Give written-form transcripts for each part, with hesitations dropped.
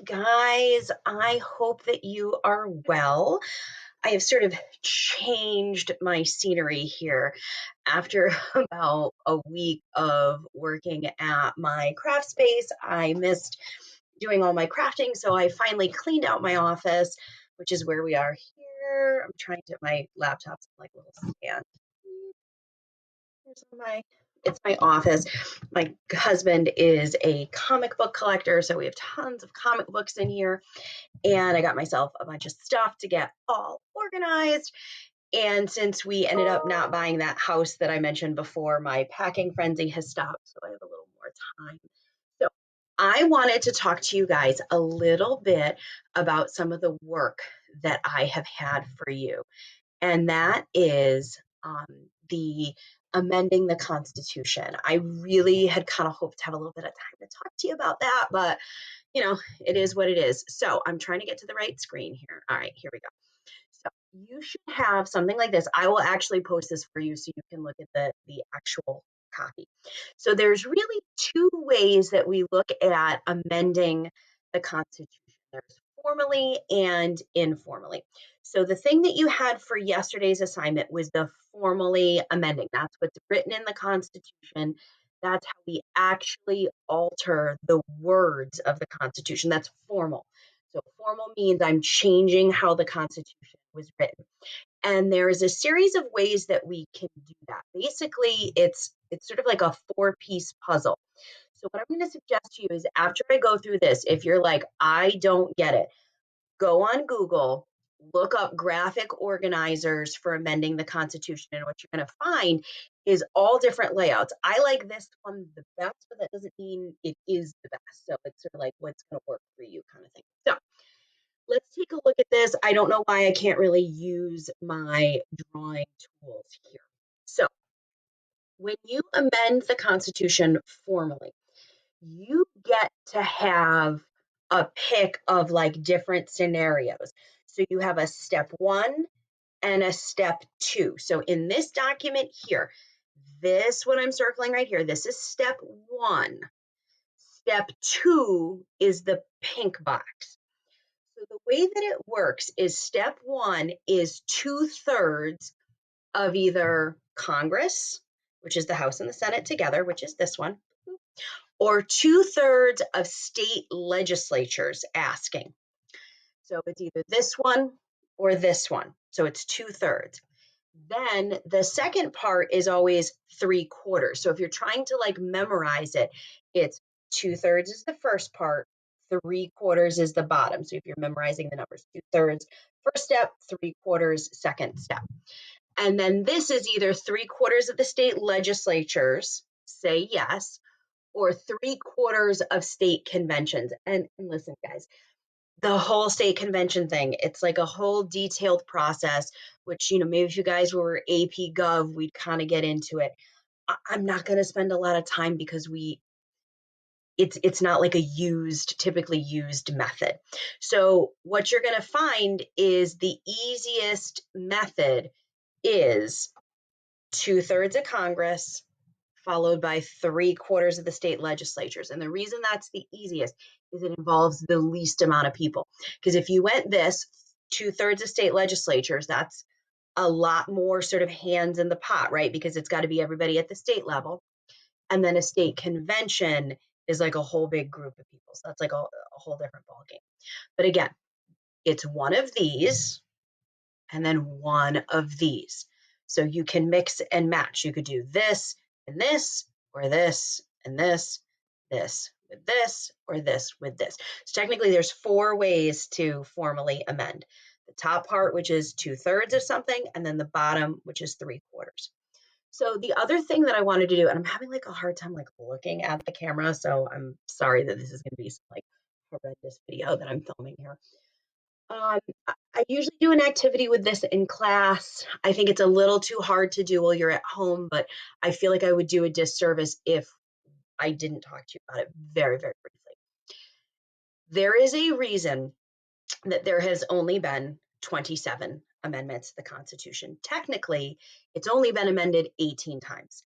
guys. I hope that you are well. I have sort of changed my scenery here after about a week of working at my craft space. I missed doing all my crafting, so I finally cleaned out my office, which is where we are here. I'm trying to, my laptop's like a little stand. Here's it's my office. My husband is a comic book collector, so we have tons of comic books in here. And I got myself a bunch of stuff to get all organized. And since we ended up not buying that house that I mentioned before, my packing frenzy has stopped, so I have a little more time. So I wanted to talk to you guys a little bit about some of the work that I have had for you, and that is the amending the Constitution. I really had kind of hoped to have a little bit of time to talk to you about that, but it is what it is. So I'm trying to get to the right screen here. All right, here we go. So you should have something like this. I will actually post this for you so you can look at the actual copy. So there's really two ways that we look at amending the Constitution. There's formally and informally. So the thing that you had for yesterday's assignment was the formally amending. That's what's written in the Constitution. That's how we actually alter the words of the Constitution. That's formal. So formal means I'm changing how the Constitution was written. And there is a series of ways that we can do that. Basically, it's sort of like a four-piece puzzle. So what I'm going to suggest to you is after I go through this, if you're like, I don't get it, go on Google, look up graphic organizers for amending the Constitution. And what you're going to find is all different layouts. I like this one the best, but that doesn't mean it is the best. So it's sort of like what's going to work for you kind of thing. So let's take a look at this. I don't know why I can't really use my drawing tools here. So when you amend the Constitution formally, you get to have a pick of like different scenarios. So you have a step one and a step two. So in this document here, this what I'm circling right here, this is step one. Step two is the pink box. So the way that it works is step one is 2/3 of either Congress, which is the House and the Senate together, which is this one, or 2/3 of state legislatures asking. So it's either this one or this one. So it's 2/3. Then the second part is always 3/4. So if you're trying to like memorize it, it's 2/3 is the first part, 3/4 is the bottom. So if you're memorizing the numbers, 2/3 first step, 3/4 second step. And then this is either 3/4 of the state legislatures say yes, or 3/4 of state conventions. And listen, guys, the whole state convention thing, it's like a whole detailed process, which, maybe if you guys were AP Gov, we'd kind of get into it. I'm not going to spend a lot of time because it's not like a typically used method. So what you're going to find is the easiest method is 2/3 of Congress, followed by 3/4 of the state legislatures. And the reason that's the easiest is it involves the least amount of people. Because if you went this, 2/3 of state legislatures, that's a lot more sort of hands in the pot, right? Because it's got to be everybody at the state level. And then a state convention is like a whole big group of people. So that's like a whole different ballgame. But again, it's one of these and then one of these. So you can mix and match. You could do this and this, or this and this with this, or this with this. So technically there's 4 ways to formally amend. The top part, which is 2/3 of something, and then the bottom, which is 3/4. So the other thing that I wanted to do, and I'm having like a hard time like looking at the camera, so I'm sorry that this is going to be some like horrendous video that I'm filming here. I usually do an activity with this in class. I think it's a little too hard to do while you're at home, but I feel like I would do a disservice if I didn't talk to you about it very, very briefly. There is a reason that there has only been 27 amendments to the Constitution. Technically, it's only been amended 18 times.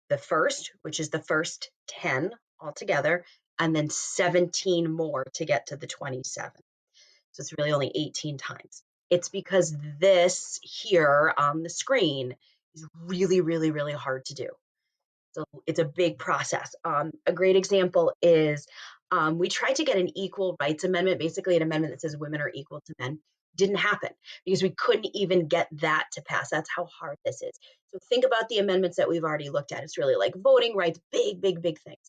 The first, which is the first 10 altogether, and then 17 more to get to the 27. So it's really only 18 times. It's because this here on the screen is really, really, really hard to do. So it's a big process. A great example is we tried to get an equal rights amendment, basically an amendment that says women are equal to men. Didn't happen because we couldn't even get that to pass. That's how hard this is. So think about the amendments that we've already looked at. It's really like voting rights, big, big, big things.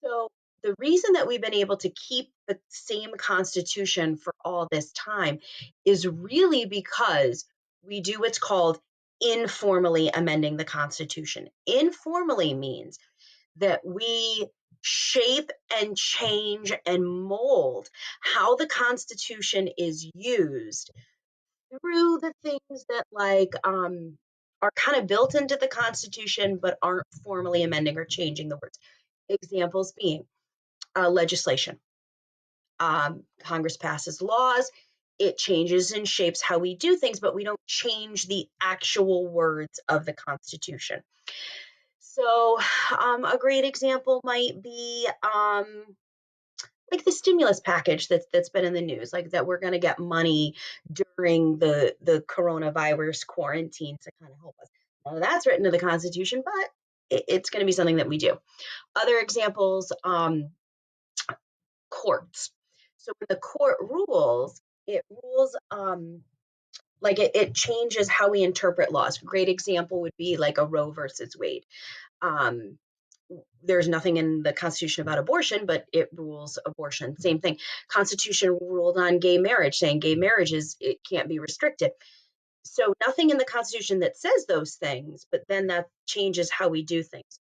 So the reason that we've been able to keep the same constitution for all this time is really because we do what's called informally amending the constitution. Informally means that we shape and change and mold how the constitution is used through the things that are kind of built into the constitution but aren't formally amending or changing the words. Examples being legislation. Congress passes laws, it changes and shapes how we do things, but we don't change the actual words of the Constitution. So, a great example might be like the stimulus package that's been in the news, like that we're going to get money during the coronavirus quarantine to kind of help us. Well, that's written to the Constitution, but it's going to be something that we do. Other examples, courts. So when the court rules, it rules like it changes how we interpret laws. A great example would be like a Roe versus Wade. Um, there's nothing in the Constitution about abortion, but it rules abortion. Same thing. Constitution ruled on gay marriage, saying gay marriage it can't be restricted. So nothing in the Constitution that says those things, but then that changes how we do things.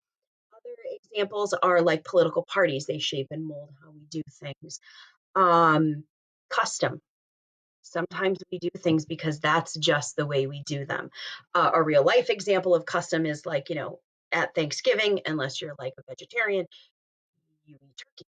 Other examples are like political parties. They shape and mold how we do things. um, Custom. Sometimes we do things because that's just the way we do them. A real life example of custom is like, at Thanksgiving, unless you're like a vegetarian, you eat turkey.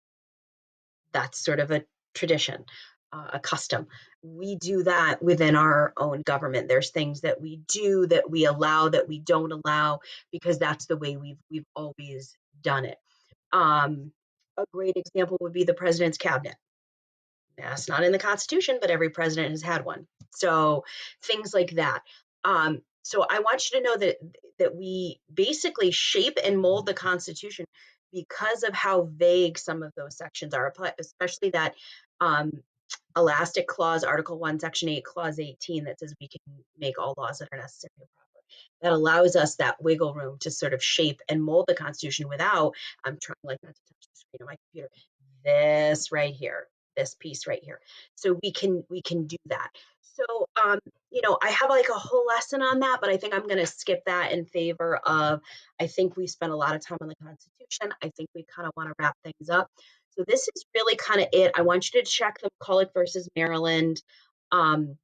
That's sort of a tradition, a custom. We do that within our own government. There's things that we do, that we allow, that we don't allow, because that's the way we've always done it. A great example would be the president's cabinet. That's not in the Constitution, but every president has had one. So things like that. So I want you to know that we basically shape and mold the Constitution because of how vague some of those sections are, especially that um, elastic clause, Article 1, Section 8, Clause 18, that says we can make all laws that are necessary and proper. That allows us that wiggle room to sort of shape and mold the Constitution without, I'm trying like not to touch the screen on my computer, this right here, this piece right here. So we can do that. So I have like a whole lesson on that, but I think I'm going to skip that in favor of, I think we spent a lot of time on the Constitution. I think we kind of want to wrap things up. So this is really kind of it. I want you to check the McCulloch versus Maryland um,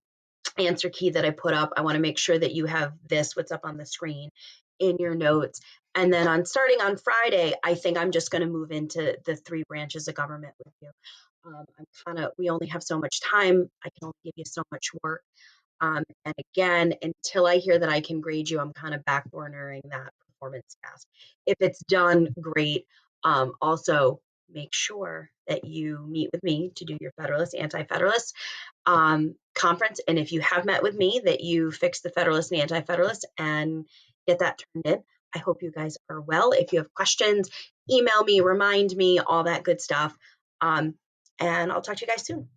answer key that I put up. I want to make sure that you have what's up on the screen, in your notes. And then starting on Friday, I think I'm just going to move into the three branches of government with you. We only have so much time. I can only give you so much work. And again, until I hear that I can grade you, I'm kind of backburnering that performance task. If it's done, great. Also, make sure that you meet with me to do your Federalist, Anti-Federalist conference. And if you have met with me, that you fix the Federalist and Anti-Federalist and get that turned in. I hope you guys are well. If you have questions, email me, remind me, all that good stuff. And I'll talk to you guys soon.